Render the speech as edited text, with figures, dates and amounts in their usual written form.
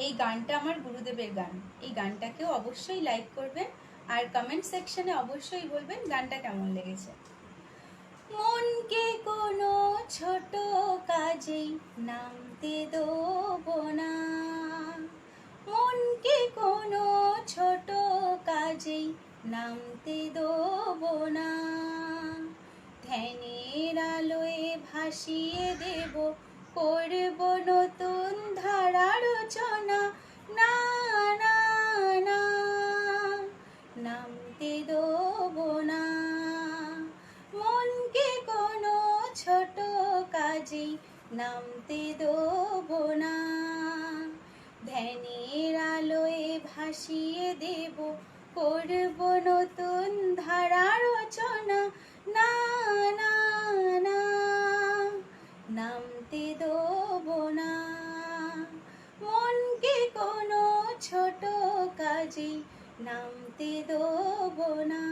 এই গানটা আমার গুরুদেবের গান। এই গানটাকেও অবশ্যই লাইক করবেন আর কমেন্ট সেকশনে অবশ্যই বলবেন গানটা কেমন লেগেছে। মনকে কোনো ছোট কাজেই নামতে দেবো না, মনকে কোনো ছোট কাজেই নামতে দেবো না। ধ্যানের আলোয় ভাসিয়ে দেব, করব নতুন ধারা রচনা। না না না, নামতে দেবো না। মনকে কোনো ছোট কাজেই নামতে দেবো না। ধ্যানের আলোয় ভাসিয়ে দেব, করব নতুন ধারা রচনা। না না না, নামতে দেবো না। মনকে কোনো ছোট কাজেই নামতে দেবো না।